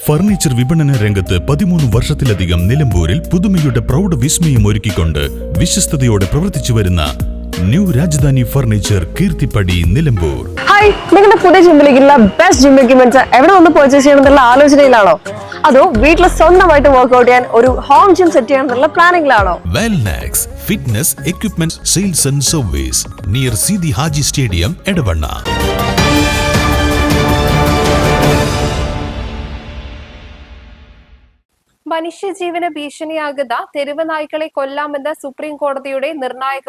Furniture വിപണന രംഗത്ത് 13 വർഷത്തിലധികം നിലമ്പൂരിൽ പുതുമയുടെ പ്രൗഢ വിസ്മയം ഒരുക്കിക്കൊണ്ട് വിശ്വസ്തയോടെ പ്രവർത്തിച്ചു വരുന്ന new Rajdhani furniture Keerthippady Nilambur. Hi, നിങ്ങളുടെ പുതിയ ജിമ്മിലേക്കുള്ള ബെസ്റ്റ് ജിം എക്യുപ്മെന്റ്സ് എവിടെ വന്ന് പർച്ചേസ് ചെയ്യണമെന്നുള്ള ആലോചനയിലാണോ? അതോ വീട്ടിൽ സ്വന്തമായിട്ട് വർക്ക്ഔട്ട് ചെയ്യാൻ ഒരു ഹോം ജിം സെറ്റ് ചെയ്യാനുള്ള പ്ലാനിംഗിലാണോ? Wellnex fitness equipment sales and service near Sidi Haji stadium Edavanna. മനുഷ്യജീവന് ഭീഷണിയാകുന്ന തെരുവ് നായ്ക്കളെ കൊല്ലാമെന്ന സുപ്രീം കോടതിയുടെ നിർണായക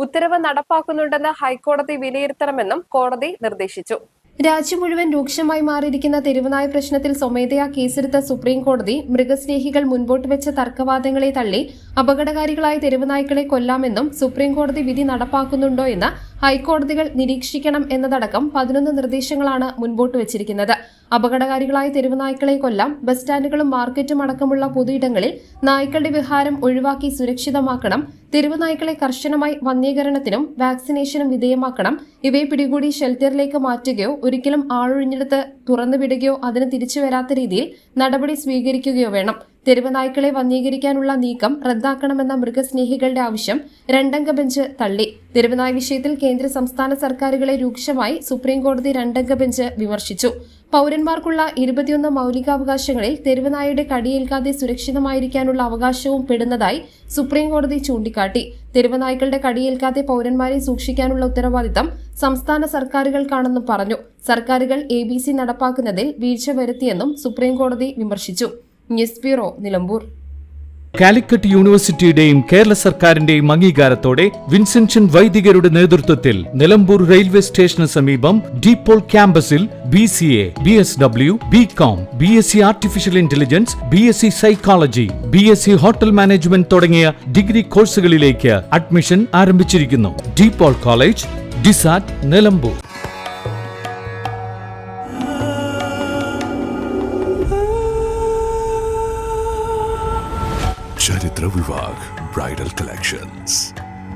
ഉത്തരവ് നടപ്പാക്കുന്നുണ്ടെന്ന് ഹൈക്കോടതി വിലയിരുത്തണമെന്നും കോടതി നിർദ്ദേശിച്ചു. രാജ്യം മുഴുവൻ രൂക്ഷമായി മാറിയിരിക്കുന്ന തെരുവുനായ പ്രശ്നത്തിൽ സ്വമേധയാ കേസെടുത്ത സുപ്രീം കോടതി മൃഗസ്നേഹികൾ മുൻപോട്ട് വെച്ച തർക്കവാദങ്ങളെ തള്ളി അപകടകാരികളായ തെരുവുനായ്ക്കളെ കൊല്ലാമെന്നും സുപ്രീം കോടതി വിധി നടപ്പാക്കുന്നുണ്ടോ എന്ന് ഹൈക്കോടതികൾ നിരീക്ഷിക്കണം എന്നതടക്കം 11 നിർദ്ദേശങ്ങളാണ് മുൻപോട്ട് വച്ചിരിക്കുന്നത്. അപകടകാരികളായ തെരുവുനായ്ക്കളെ കൊല്ലാം, ബസ് സ്റ്റാൻഡുകളും മാർക്കറ്റും അടക്കമുള്ള പൊതുയിടങ്ങളിൽ നായ്ക്കളുടെ വിഹാരം ഒഴിവാക്കി സുരക്ഷിതമാക്കണം, തെരുവുനായ്ക്കളെ കർശനമായി വന്ധ്യീകരണത്തിനും വാക്സിനേഷനും വിധേയമാക്കണം, ഇവയെ പിടികൂടി ഷെൽട്ടറിലേക്ക് മാറ്റുകയോ ഒരിക്കലും ആളൊഴിഞ്ഞെടുത്ത് തുറന്നുവിടുകയോ അതിന് തിരിച്ചു വരാത്ത രീതിയിൽ നടപടി സ്വീകരിക്കുകയോ വേണം. തെരുവുനായ്ക്കളെ വന്ധ്യീകരിക്കാനുള്ള നീക്കം റദ്ദാക്കണമെന്ന മൃഗസ്നേഹികളുടെ ആവശ്യം 2-അംഗ ബെഞ്ച് തള്ളി. തെരുവുനായ വിഷയത്തിൽ കേന്ദ്ര സംസ്ഥാന സർക്കാരുകളെ രൂക്ഷമായി സുപ്രീം കോടതി 2-അംഗ ബെഞ്ച് വിമർശിച്ചു. പൌരന്മാർക്കുള്ള 21 മൌലികാവകാശങ്ങളിൽ തെരുവുനായയുടെ കടിയേൽക്കാതെ സുരക്ഷിതമായിരിക്കാനുള്ള അവകാശവും പെടുന്നതായി സുപ്രീം കോടതി ചൂണ്ടിക്കാട്ടി. തെരുവുനായ്ക്കളുടെ കടിയേൽക്കാതെ പൌരന്മാരെ സൂക്ഷിക്കാനുള്ള ഉത്തരവാദിത്തം സംസ്ഥാന സർക്കാരുകൾക്കാണെന്നും പറഞ്ഞു. സർക്കാരുകൾ ABC നടപ്പാക്കുന്നതിൽ വീഴ്ച വരുത്തിയെന്നും സുപ്രീം കോടതി വിമർശിച്ചു. News bureau, Nilambur. കാലിക്കറ്റ് യൂണിവേഴ്സിറ്റിയുടെയും കേരള സർക്കാരിന്റെയും അംഗീകാരത്തോടെ വിൻസെൻഷൻ വൈദികരുടെ നേതൃത്വത്തിൽ നിലമ്പൂർ റെയിൽവേ സ്റ്റേഷന് സമീപം ഡീപോൾ ക്യാമ്പസിൽ BCA, BSW, BCom, BSc artificial intelligence, BSc psychology, BSc hotel management തുടങ്ങിയ ഡിഗ്രി കോഴ്സുകളിലേക്ക് അഡ്മിഷൻ ആരംഭിച്ചിരിക്കുന്നു. ഡീപോൾ കോളേജ്, ഡിസാറ്റ്, Nilambur. Charitra Vivag Bridal Collections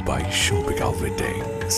by Shobhika Weddings.